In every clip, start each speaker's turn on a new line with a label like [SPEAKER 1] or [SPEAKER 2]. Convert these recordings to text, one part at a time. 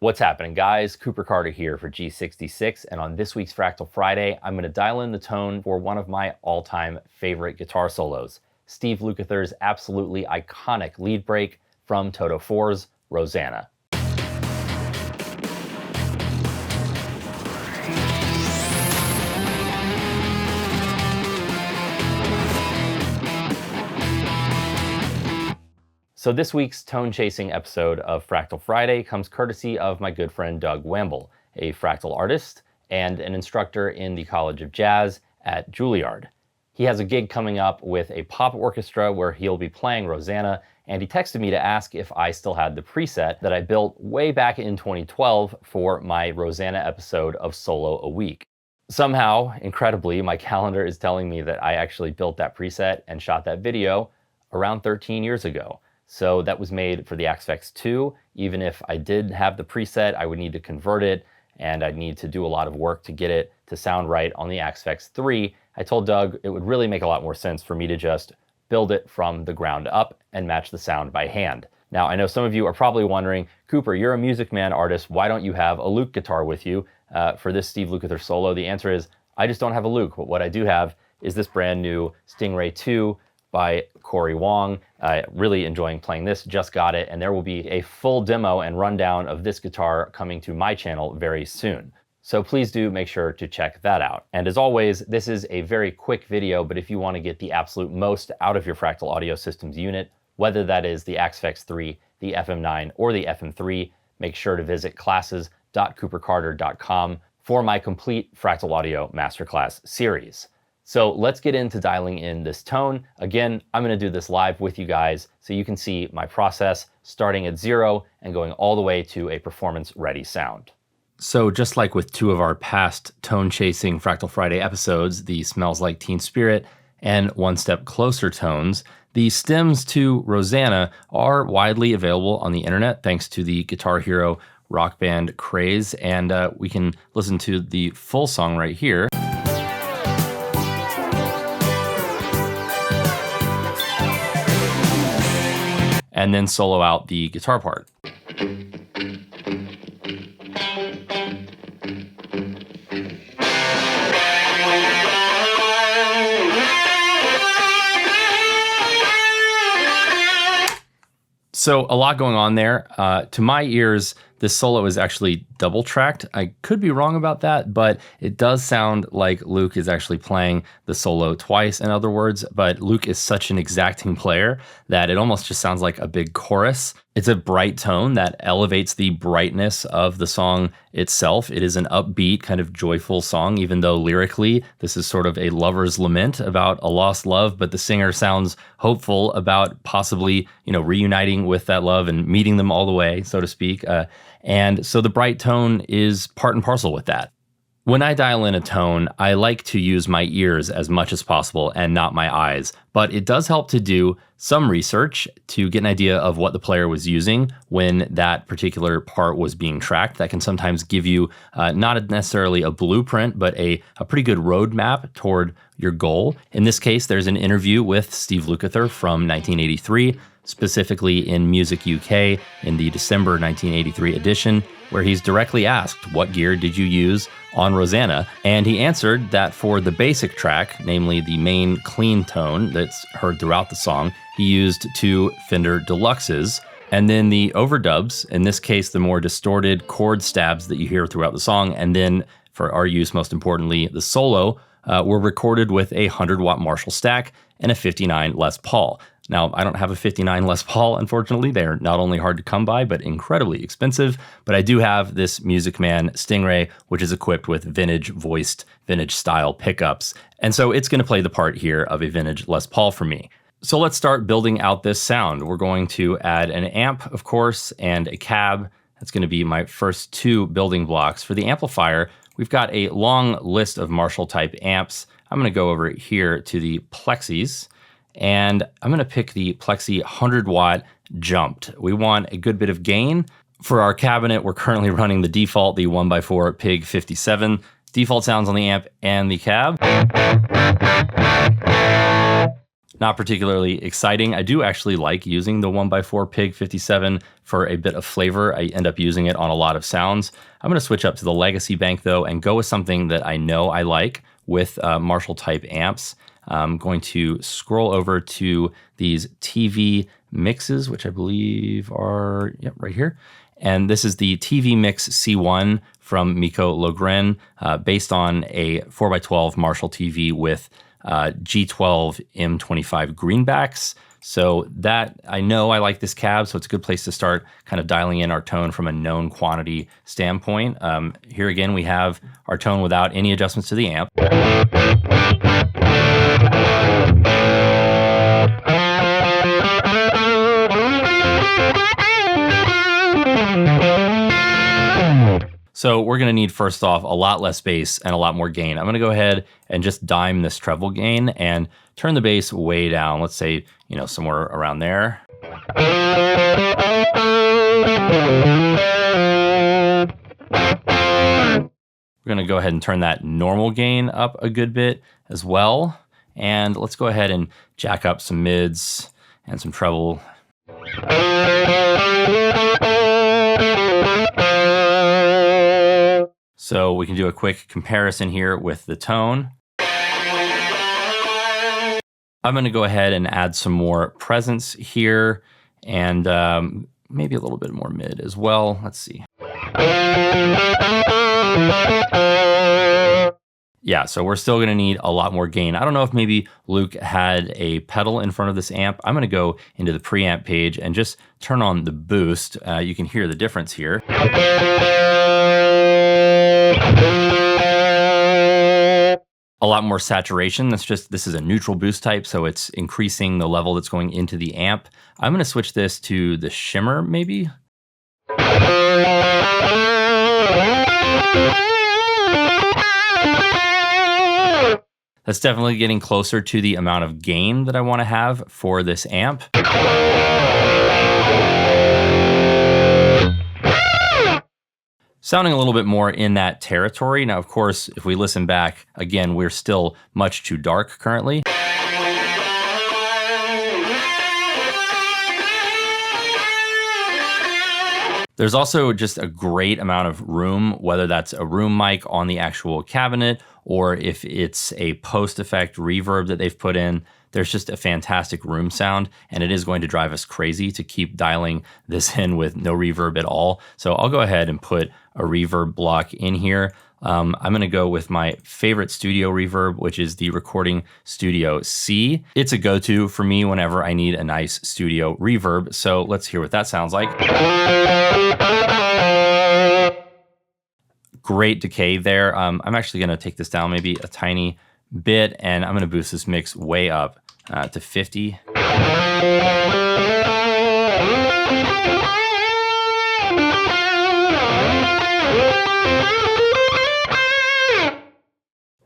[SPEAKER 1] What's happening, guys? Cooper Carter here for G66, and on this week's Fractal Friday, I'm going to dial in the tone for one of my all-time favorite guitar solos, Steve Lukather's absolutely iconic lead break from Toto 4's Rosanna. So this week's tone-chasing episode of Fractal Friday comes courtesy of my good friend Doug Wamble, a fractal artist and an instructor in the College of Jazz at Juilliard. He has a gig coming up with a pop orchestra where he'll be playing Rosanna, and he texted me to ask if I still had the preset that I built way back in 2012 for my Rosanna episode of Solo a Week. Somehow, incredibly, my calendar is telling me that I actually built that preset and shot that video around 13 years ago. So that was made for the Axe 2. Even if I did have the preset, I would need to convert it, and I'd need to do a lot of work to get it to sound right on the Axe 3. I told Doug it would really make a lot more sense for me to just build it from the ground up and match the sound by hand. Now, I know some of you are probably wondering, Cooper, you're a Music Man artist. Why don't you have a Luke guitar with you for this Steve Lukather solo? The answer is, I just don't have a Luke. But what I do have is this brand new Stingray 2 by Corey Wong. Really enjoying playing this, just got it, and there will be a full demo and rundown of this guitar coming to my channel very soon. So please do make sure to check that out. And as always, this is a very quick video, but if you want to get the absolute most out of your Fractal Audio Systems unit, whether that is the Axe 3, the FM9, or the FM3, make sure to visit classes.coopercarter.com for my complete Fractal Audio Masterclass series. So let's get into dialing in this tone. Again, I'm going to do this live with you guys so you can see my process starting at 0 and going all the way to a performance-ready sound. So just like with two of our past tone-chasing Fractal Friday episodes, the Smells Like Teen Spirit and One Step Closer tones, the stems to Rosanna are widely available on the internet thanks to the Guitar Hero rock band craze, and we can listen to the full song right here. And then solo out the guitar part. So a lot going on there. To my ears, this solo is actually double tracked. I could be wrong about that, but it does sound like Luke is actually playing the solo twice, in other words, but Luke is such an exacting player that it almost just sounds like a big chorus. It's a bright tone that elevates the brightness of the song itself. It is an upbeat, kind of joyful song, even though lyrically, this is sort of a lover's lament about a lost love, but the singer sounds hopeful about possibly, reuniting with that love and meeting them all the way, so to speak. And so the bright tone is part and parcel with that. When I dial in a tone, I like to use my ears as much as possible and not my eyes, but it does help to do some research to get an idea of what the player was using when that particular part was being tracked. That can sometimes give you not necessarily a blueprint, but a pretty good roadmap toward your goal. In this case, there's an interview with Steve Lukather from 1983, specifically in Music UK in the December 1983 edition, where he's directly asked, what gear did you use on Rosanna? And he answered that for the basic track, namely the main clean tone that's heard throughout the song, he used 2 Fender Deluxes. And then the overdubs, in this case, the more distorted chord stabs that you hear throughout the song, and then for our use, most importantly, the solo, were recorded with a 100-watt Marshall stack and a 59 Les Paul. Now, I don't have a 59 Les Paul, unfortunately. They're not only hard to come by, but incredibly expensive. But I do have this Music Man Stingray, which is equipped with vintage-voiced, vintage-style pickups. And so it's going to play the part here of a vintage Les Paul for me. So let's start building out this sound. We're going to add an amp, of course, and a cab. That's going to be my first 2 building blocks. For the amplifier, we've got a long list of Marshall-type amps. I'm going to go over here to the Plexis, and I'm going to pick the Plexi 100-watt Jumped. We want a good bit of gain. For our cabinet, we're currently running the default, the 1x4 Pig 57. Default sounds on the amp and the cab. Not particularly exciting. I do actually like using the 1x4 Pig 57 for a bit of flavor. I end up using it on a lot of sounds. I'm going to switch up to the Legacy Bank though and go with something that I know I like with Marshall type amps. I'm going to scroll over to these TV mixes, which I believe are right here. And this is the TV Mix C1 from Mikko Logren, based on a 4x12 Marshall TV with G12 M25 greenbacks. So that, I know I like this cab, so it's a good place to start kind of dialing in our tone from a known quantity standpoint. Here again, we have our tone without any adjustments to the amp. So we're gonna need, first off, a lot less bass and a lot more gain. I'm gonna go ahead and just dime this treble gain and turn the bass way down. Let's say, somewhere around there. We're gonna go ahead and turn that normal gain up a good bit as well. And let's go ahead and jack up some mids and some treble. So we can do a quick comparison here with the tone. I'm gonna go ahead and add some more presence here and maybe a little bit more mid as well. Let's see. Yeah, so we're still gonna need a lot more gain. I don't know if maybe Luke had a pedal in front of this amp. I'm gonna go into the preamp page and just turn on the boost. You can hear the difference here. A lot more saturation. This is a neutral boost type, so it's increasing the level that's going into the amp. I'm gonna switch this to the shimmer maybe. That's definitely getting closer to the amount of gain that I want to have for this amp. Sounding a little bit more in that territory. Now, of course, if we listen back, again, we're still much too dark currently. There's also just a great amount of room, whether that's a room mic on the actual cabinet or if it's a post-effect reverb that they've put in. There's just a fantastic room sound, and it is going to drive us crazy to keep dialing this in with no reverb at all. So I'll go ahead and put a reverb block in here. I'm gonna go with my favorite studio reverb, which is the Recording Studio C. It's a go-to for me whenever I need a nice studio reverb. So let's hear what that sounds like. Great decay there. I'm actually gonna take this down maybe a tiny bit, and I'm gonna boost this mix way up to 50.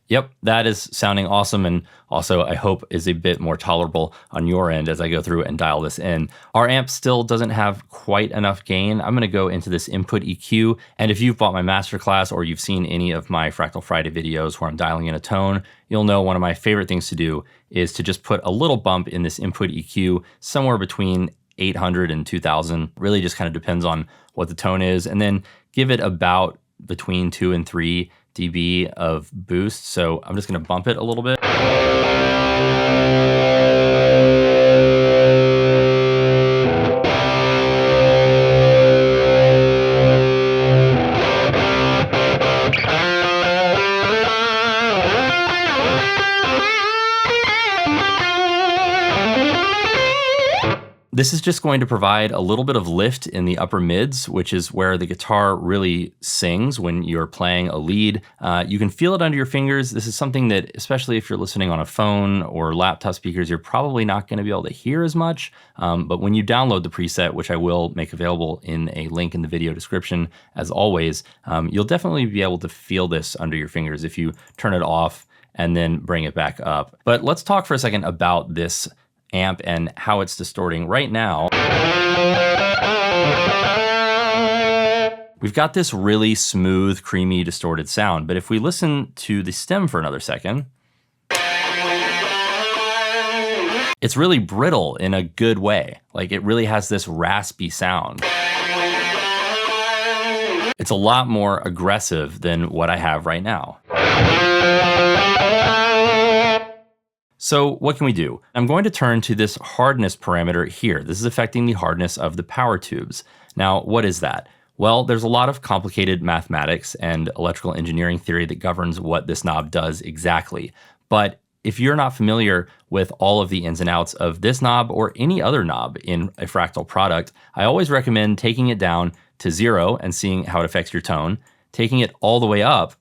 [SPEAKER 1] Yep, that is sounding awesome, and also I hope is a bit more tolerable on your end as I go through and dial this in. Our amp still doesn't have quite enough gain. I'm gonna go into this input EQ, and if you've bought my masterclass or you've seen any of my Fractal Friday videos where I'm dialing in a tone, you'll know one of my favorite things to do is to just put a little bump in this input EQ somewhere between 800 and 2000. Really just kind of depends on what the tone is, and then give it about between 2 and 3 dB of boost. So I'm just gonna bump it a little bit. This is just going to provide a little bit of lift in the upper mids, which is where the guitar really sings when you're playing a lead. You can feel it under your fingers. This is something that, especially if you're listening on a phone or laptop speakers, you're probably not going to be able to hear as much. But when you download the preset, which I will make available in a link in the video description, as always, you'll definitely be able to feel this under your fingers if you turn it off and then bring it back up. But let's talk for a second about this amp and how it's distorting right now. We've got this really smooth, creamy, distorted sound, but if we listen to the stem for another second, It's really brittle in a good way. Like it really has this raspy sound. It's a lot more aggressive than what I have right now. So what can we do? I'm going to turn to this hardness parameter here. This is affecting the hardness of the power tubes. Now, what is that? Well, there's a lot of complicated mathematics and electrical engineering theory that governs what this knob does exactly. But if you're not familiar with all of the ins and outs of this knob or any other knob in a Fractal product, I always recommend taking it down to 0 and seeing how it affects your tone, taking it all the way up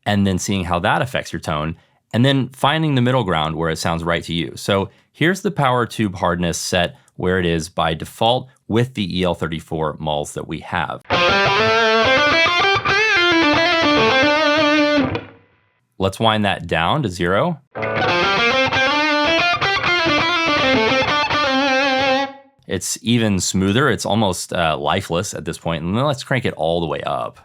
[SPEAKER 1] and then seeing how that affects your tone, and then finding the middle ground where it sounds right to you. So here's the power tube hardness set where it is by default with the EL34 muls that we have. Let's wind that down to 0. It's even smoother. It's almost lifeless at this point. And then let's crank it all the way up.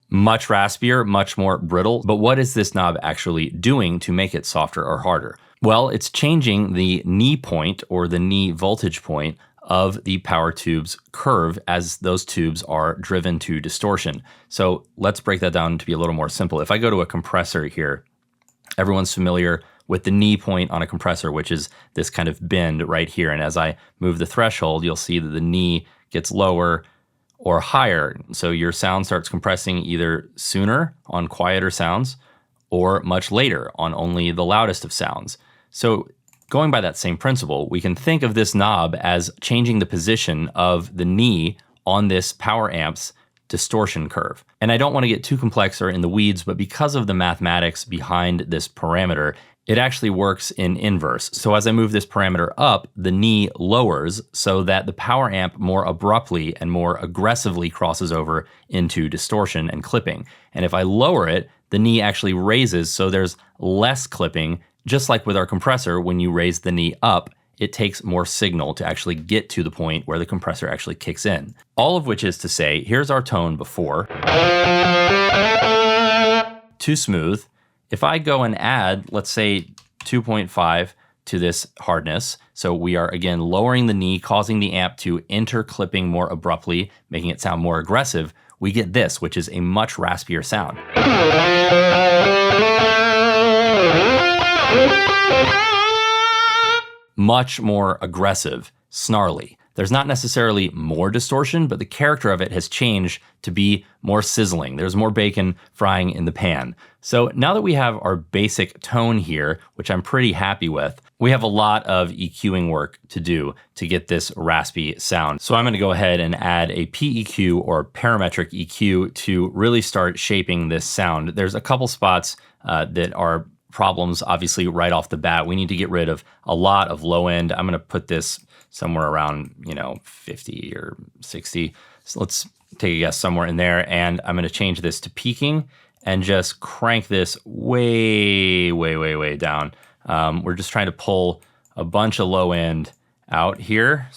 [SPEAKER 1] Much raspier, much more brittle. But what is this knob actually doing to make it softer or harder? Well, it's changing the knee point or the knee voltage point of the power tube's curve as those tubes are driven to distortion. So let's break that down to be a little more simple. If I go to a compressor here, everyone's familiar with the knee point on a compressor, which is this kind of bend right here. And as I move the threshold, you'll see that the knee gets lower or higher. So your sound starts compressing either sooner on quieter sounds or much later on only the loudest of sounds. So going by that same principle, we can think of this knob as changing the position of the knee on this power amp's distortion curve. And I don't want to get too complex or in the weeds, but because of the mathematics behind this parameter, it actually works in inverse. So as I move this parameter up, the knee lowers so that the power amp more abruptly and more aggressively crosses over into distortion and clipping. And if I lower it, the knee actually raises so there's less clipping. Just like with our compressor, when you raise the knee up, it takes more signal to actually get to the point where the compressor actually kicks in. All of which is to say, here's our tone before. Too smooth. If I go and add, let's say 2.5 to this hardness, so we are again lowering the knee, causing the amp to enter clipping more abruptly, making it sound more aggressive, we get this, which is a much raspier sound. Much more aggressive, snarly. There's not necessarily more distortion, but the character of it has changed to be more sizzling. There's more bacon frying in the pan. So now that we have our basic tone here, which I'm pretty happy with, we have a lot of EQing work to do to get this raspy sound. So I'm gonna go ahead and add a PEQ or parametric EQ to really start shaping this sound. There's a couple spots that are problems, obviously, right off the bat. We need to get rid of a lot of low end. I'm gonna put this somewhere around, 50 or 60. So let's take a guess somewhere in there. And I'm gonna change this to peaking and just crank this way, way, way, way down. We're just trying to pull a bunch of low end out here.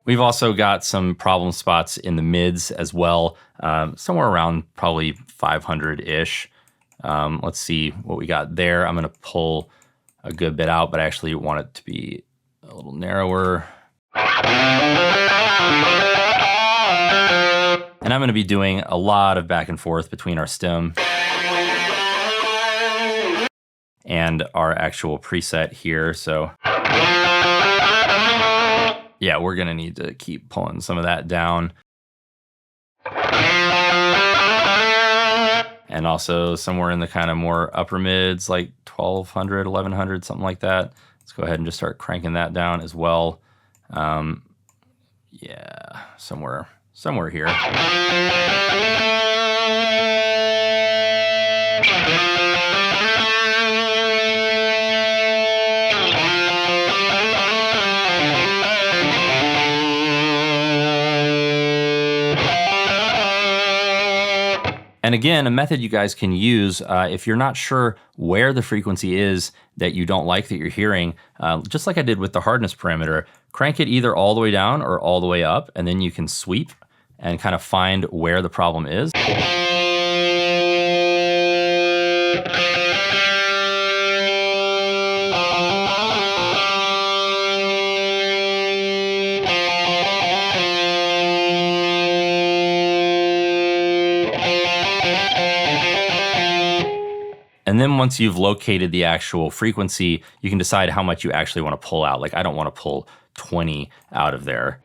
[SPEAKER 1] We've also got some problem spots in the mids as well, somewhere around probably 500-ish. Let's see what we got there. I'm gonna pull a good bit out, but I actually want it to be a little narrower. And I'm gonna be doing a lot of back and forth between our stem and our actual preset here, so. Yeah, we're gonna need to keep pulling some of that down. And also somewhere in the kind of more upper mids, like 1200, 1100, something like that. Let's go ahead and just start cranking that down as well. Yeah, somewhere here. And again, a method you guys can use if you're not sure where the frequency is that you don't like that you're hearing, just like I did with the hardness parameter, crank it either all the way down or all the way up, and then you can sweep and kind of find where the problem is. And then once you've located the actual frequency, you can decide how much you actually want to pull out. Like I don't want to pull 20 out of there.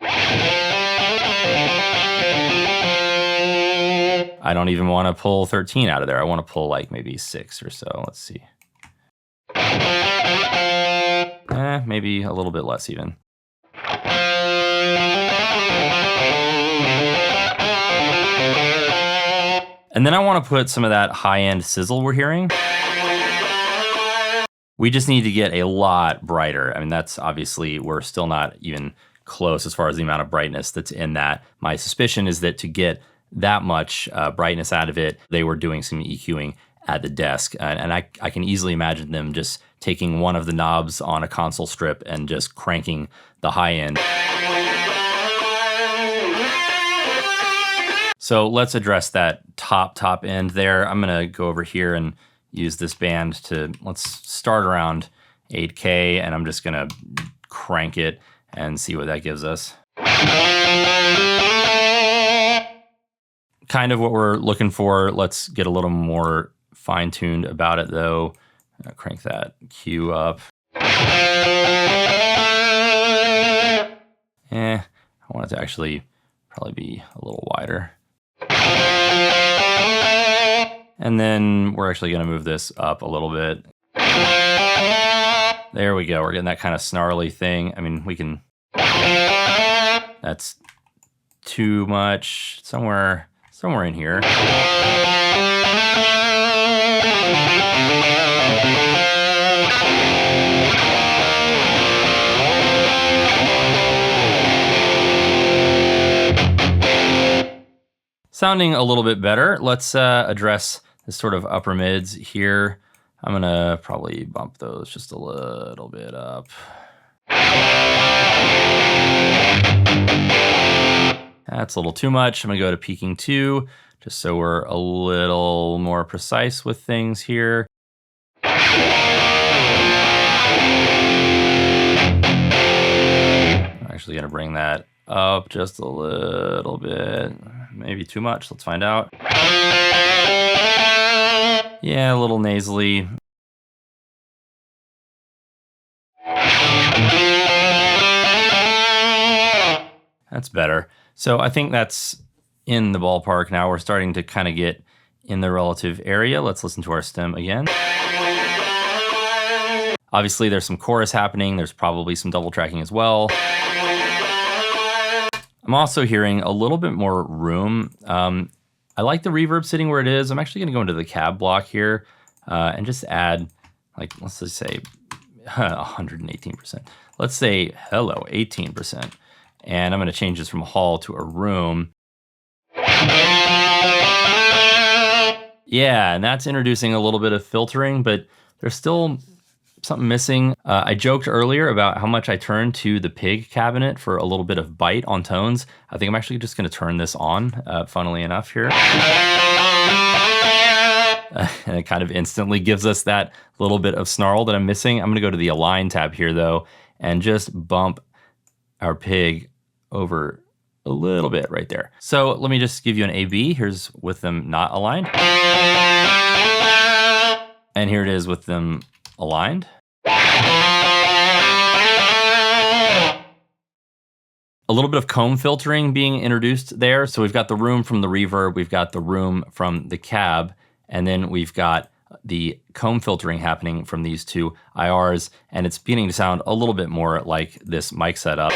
[SPEAKER 1] I don't even want to pull 13 out of there. I want to pull like maybe 6 or so. Let's see. Maybe a little bit less even. And then I want to put some of that high-end sizzle we're hearing. We just need to get a lot brighter. I mean, that's obviously, we're still not even close as far as the amount of brightness that's in that. My suspicion is that to get that much brightness out of it, they were doing some EQing at the desk. And I can easily imagine them just taking one of the knobs on a console strip and just cranking the high end. So let's address that top end there. I'm gonna go over here and use this band to, let's start around 8K, and I'm just gonna crank it and see what that gives us. Kind of what we're looking for. Let's get a little more fine-tuned about it though. Crank that Q up. I want it to actually probably be a little wider. And then we're actually gonna move this up a little bit. There we go, we're getting that kind of snarly thing. I mean, we can, that's too much, somewhere in here. Sounding a little bit better. Let's address the sort of upper mids here. I'm gonna probably bump those just a little bit up. That's a little too much. I'm gonna go to peaking 2, just so we're a little more precise with things here. I'm actually gonna bring that up just a little bit. Maybe too much, let's find out. Yeah, a little nasally. That's better. So I think that's in the ballpark now. We're starting to kind of get in the relative area. Let's listen to our stem again. Obviously there's some chorus happening. There's probably some double tracking as well. I'm also hearing a little bit more room. I like the reverb sitting where it is. I'm actually gonna go into the cab block here and just add, like, let's just say 118%. Let's say, hello, 18%. And I'm gonna change this from a hall to a room. Yeah, and that's introducing a little bit of filtering, but there's still something missing. I joked earlier about how much I turned to the pig cabinet for a little bit of bite on tones. I think I'm actually just gonna turn this on, funnily enough here. And it kind of instantly gives us that little bit of snarl that I'm missing. I'm gonna go to the Align tab here though, and just bump our pig over a little bit right there. So let me just give you an A/B. Here's with them not aligned. And here it is with them aligned. A little bit of comb filtering being introduced there. So we've got the room from the reverb, we've got the room from the cab, and then we've got the comb filtering happening from these two IRs, and it's beginning to sound a little bit more like this mic setup.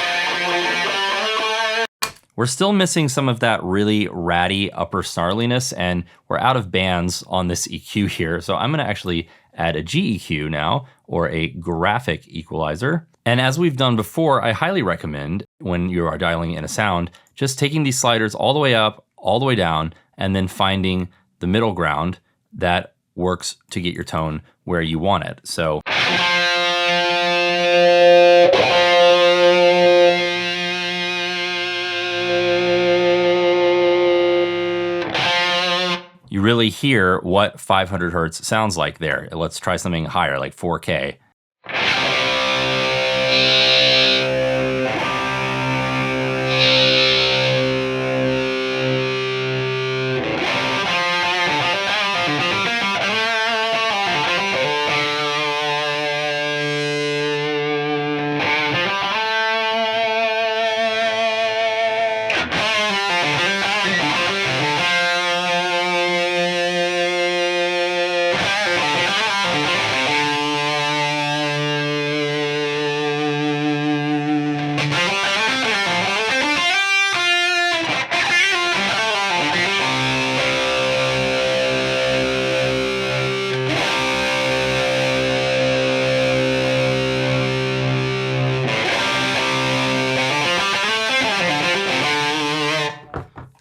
[SPEAKER 1] We're still missing some of that really ratty upper snarliness, and we're out of bands on this EQ here. So I'm gonna actually add a GEQ now, or a graphic equalizer. And as we've done before, I highly recommend when you are dialing in a sound, just taking these sliders all the way up, all the way down, and then finding the middle ground that works to get your tone where you want it. So you really hear what 500 hertz sounds like there. Let's try something higher, like 4K.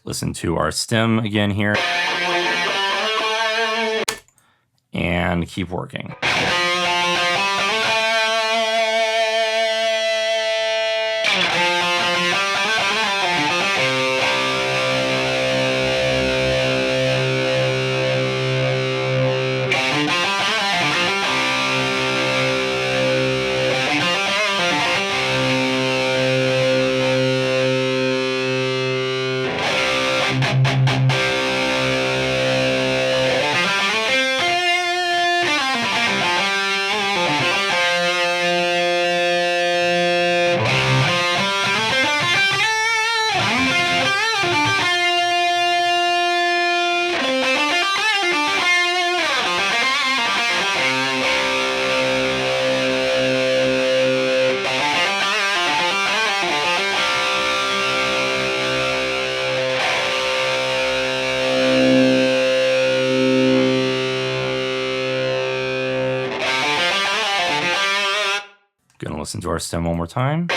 [SPEAKER 1] Listen to our stem again here. And keep working. Gonna listen to our stem one more time.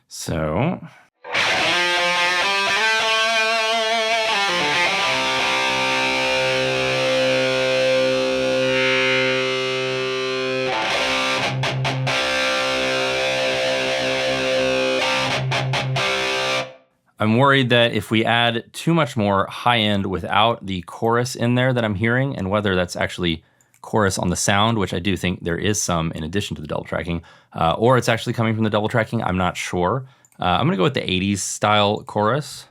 [SPEAKER 1] So. I'm worried that if we add too much more high end without the chorus in there that I'm hearing, and whether that's actually chorus on the sound, which I do think there is some in addition to the double tracking, or it's actually coming from the double tracking, I'm not sure. I'm gonna go with the 80s style chorus.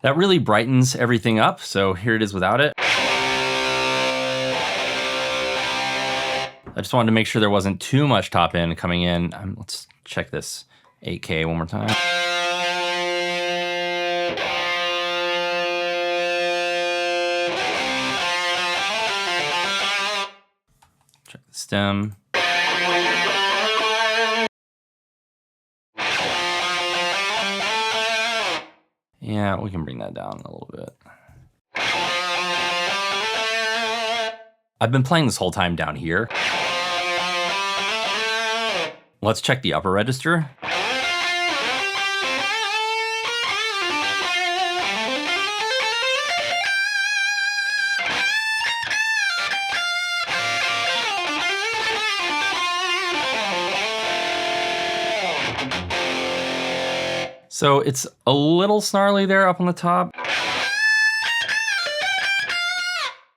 [SPEAKER 1] That really brightens everything up, so here it is without it. I just wanted to make sure there wasn't too much top end coming in. Let's check this 8K one more time. Check the stem. Yeah, we can bring that down a little bit. I've been playing this whole time down here. Let's check the upper register. So it's a little snarly there up on the top.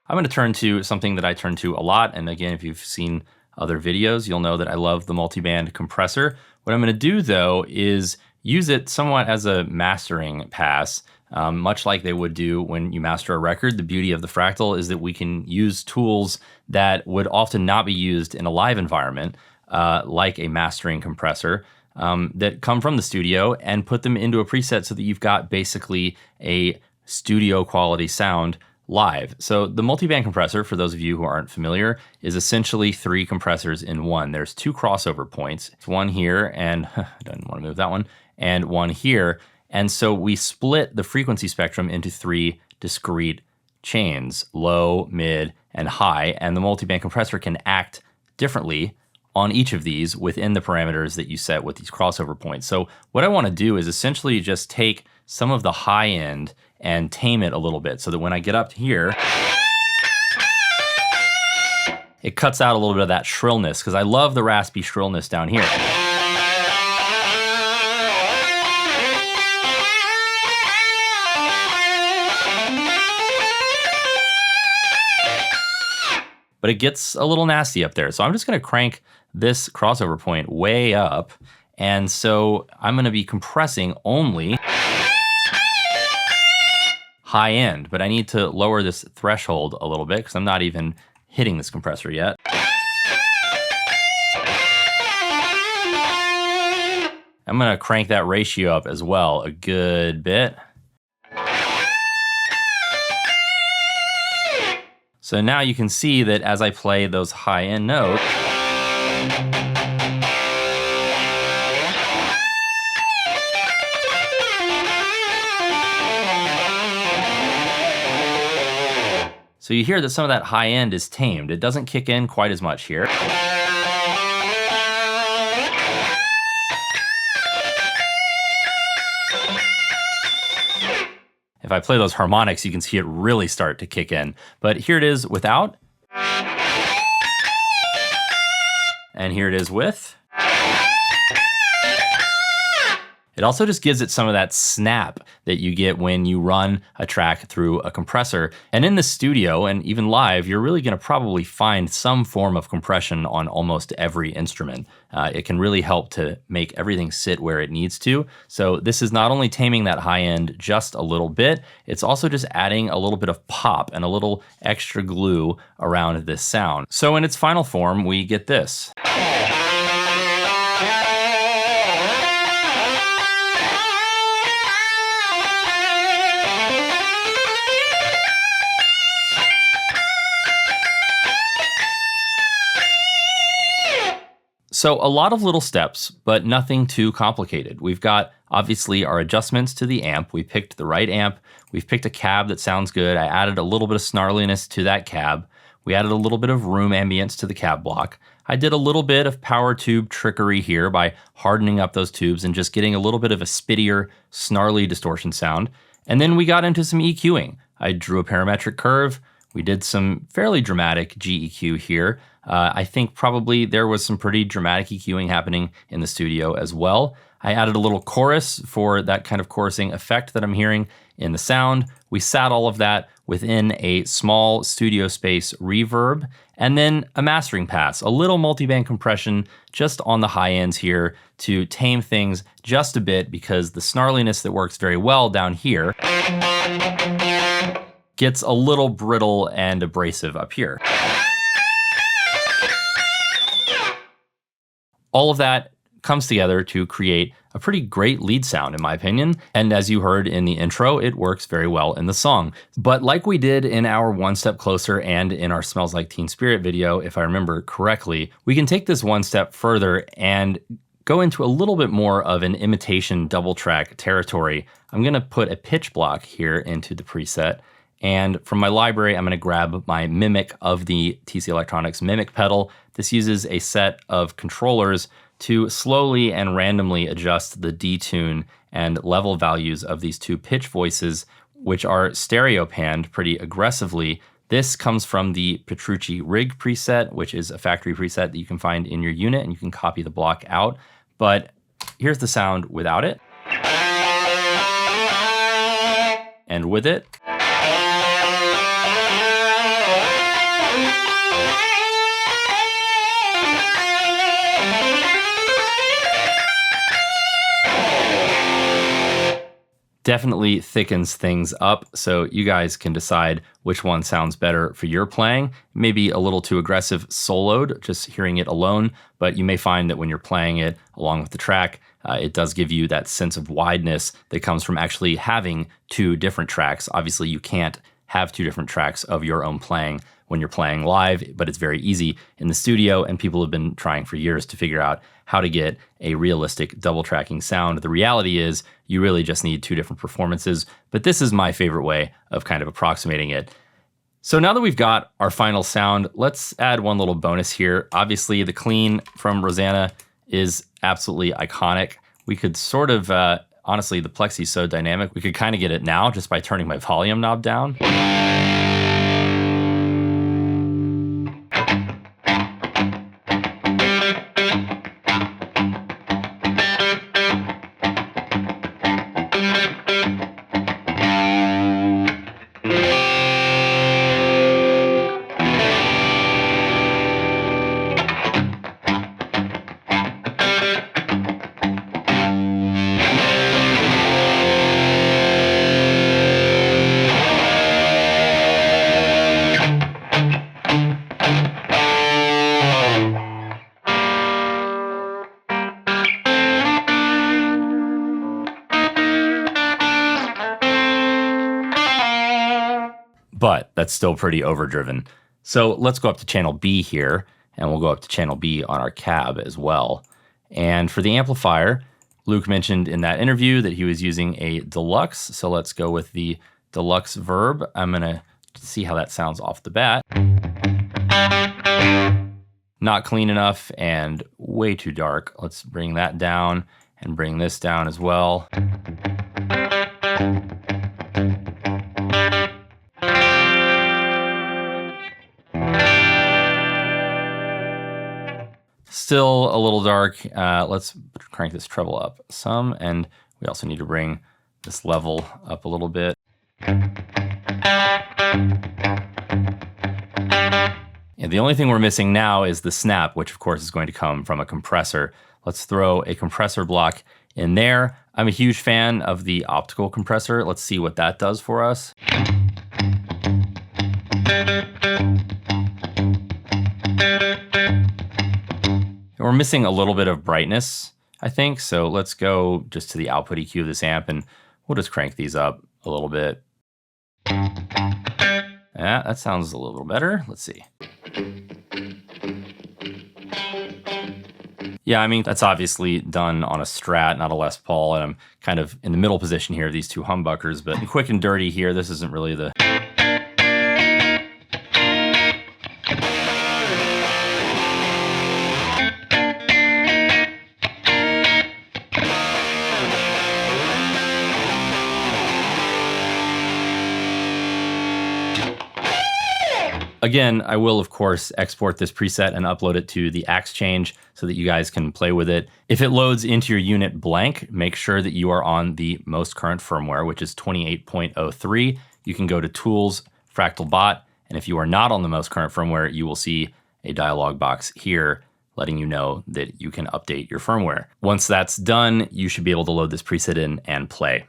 [SPEAKER 1] I'm gonna turn to something that I turn to a lot. And again, if you've seen other videos, you'll know that I love the multiband compressor. What I'm gonna do though is use it somewhat as a mastering pass, much like they would do when you master a record. The beauty of the Fractal is that we can use tools that would often not be used in a live environment, like a mastering compressor, that come from the studio, and put them into a preset so that you've got basically a studio quality sound live. So the multiband compressor, for those of you who aren't familiar, is essentially 3 compressors in one. There's 2 crossover points. It's one here, and I didn't want to move that one, and one here. And so we split the frequency spectrum into 3 discrete chains, low, mid, and high, and the multiband compressor can act differently on each of these within the parameters that you set with these crossover points. So what I want to do is essentially just take some of the high end and tame it a little bit so that when I get up here, it cuts out a little bit of that shrillness, because I love the raspy shrillness down here. But it gets a little nasty up there. So I'm just gonna crank this crossover point way up. And so I'm gonna be compressing only high end, but I need to lower this threshold a little bit because I'm not even hitting this compressor yet. I'm gonna crank that ratio up as well a good bit. So now you can see that as I play those high-end notes, so you hear that some of that high end is tamed. It doesn't kick in quite as much here. If I play those harmonics, you can see it really start to kick in. But here it is without. And here it is with. It also just gives it some of that snap that you get when you run a track through a compressor. And in the studio and even live, you're really gonna probably find some form of compression on almost every instrument. It can really help to make everything sit where it needs to. So this is not only taming that high end just a little bit, it's also just adding a little bit of pop and a little extra glue around this sound. So in its final form, we get this. So a lot of little steps, but nothing too complicated. We've got obviously our adjustments to the amp. We picked the right amp. We've picked a cab that sounds good. I added a little bit of snarliness to that cab. We added a little bit of room ambience to the cab block. I did a little bit of power tube trickery here by hardening up those tubes and just getting a little bit of a spittier, snarly distortion sound. And then we got into some EQing. I drew a parametric curve. We did some fairly dramatic GEQ here. I think probably there was some pretty dramatic EQing happening in the studio as well. I added a little chorus for that kind of chorusing effect that I'm hearing in the sound. We sat all of that within a small studio space reverb, and then a mastering pass, a little multiband compression just on the high ends here to tame things just a bit, because the snarliness that works very well down here gets a little brittle and abrasive up here. All of that comes together to create a pretty great lead sound, in my opinion. And as you heard in the intro, it works very well in the song. But like we did in our One Step Closer and in our Smells Like Teen Spirit video, if I remember correctly, we can take this one step further and go into a little bit more of an imitation double track territory. I'm gonna put a pitch block here into the preset. And from my library, I'm gonna grab my mimic of the TC Electronics mimic pedal. This uses a set of controllers to slowly and randomly adjust the detune and level values of these two pitch voices, which are stereo panned pretty aggressively. This comes from the Petrucci Rig preset, which is a factory preset that you can find in your unit, and you can copy the block out. But here's the sound without it. And with it. Definitely thickens things up, so you guys can decide which one sounds better for your playing. Maybe a little too aggressive soloed, just hearing it alone, but you may find that when you're playing it along with the track, it does give you that sense of wideness that comes from actually having two different tracks. Obviously, you can't have two different tracks of your own playing when you're playing live, but it's very easy in the studio, and people have been trying for years to figure out how to get a realistic double tracking sound. The reality is you really just need two different performances, but this is my favorite way of kind of approximating it. So now that we've got our final sound, let's add one little bonus here. Obviously, the clean from Rosanna is absolutely iconic. We could sort of, honestly, the Plexi's so dynamic, we could kind of get it now just by turning my volume knob down. But that's still pretty overdriven. So let's go up to channel B here, and we'll go up to channel B on our cab as well. And for the amplifier, Luke mentioned in that interview that he was using a deluxe. So let's go with the deluxe verb. I'm gonna see how that sounds off the bat. Not clean enough and way too dark. Let's bring that down and bring this down as well. Still a little dark. Let's crank this treble up some, and we also need to bring this level up a little bit. And the only thing we're missing now is the snap, which of course is going to come from a compressor. Let's throw a compressor block in there. I'm a huge fan of the optical compressor. Let's see what that does for us. We're missing a little bit of brightness, I think. So let's go just to the output EQ of this amp, and we'll just crank these up a little bit. Yeah, that sounds a little better. Let's see. Yeah, I mean, that's obviously done on a Strat, not a Les Paul, and I'm kind of in the middle position here of these two humbuckers, but quick and dirty here. This isn't really the... Again, I will, of course, export this preset and upload it to the Axe Change so that you guys can play with it. If it loads into your unit blank, make sure that you are on the most current firmware, which is 28.03. You can go to Tools, Fractal Bot, and if you are not on the most current firmware, you will see a dialog box here letting you know that you can update your firmware. Once that's done, you should be able to load this preset in and play.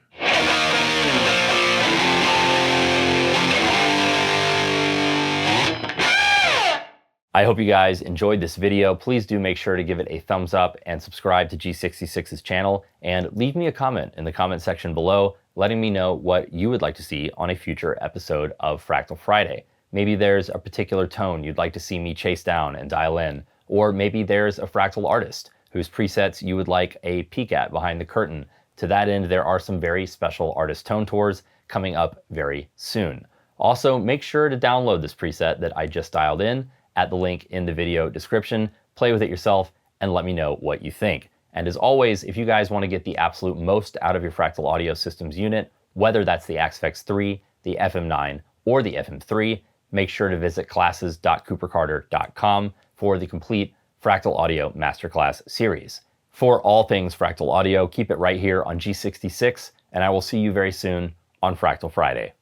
[SPEAKER 1] I hope you guys enjoyed this video. Please do make sure to give it a thumbs up and subscribe to G66's channel, and leave me a comment in the comment section below letting me know what you would like to see on a future episode of Fractal Friday. Maybe there's a particular tone you'd like to see me chase down and dial in, or maybe there's a Fractal artist whose presets you would like a peek at behind the curtain. To that end, there are some very special artist tone tours coming up very soon. Also, make sure to download this preset that I just dialed in at the link in the video description. Play with it yourself and let me know what you think. And as always, if you guys want to get the absolute most out of your Fractal Audio Systems unit, whether that's the Axe 3, the FM9, or the FM3, make sure to visit classes.coopercarter.com for the complete Fractal Audio Masterclass series. For all things Fractal Audio, keep it right here on G66, and I will see you very soon on Fractal Friday.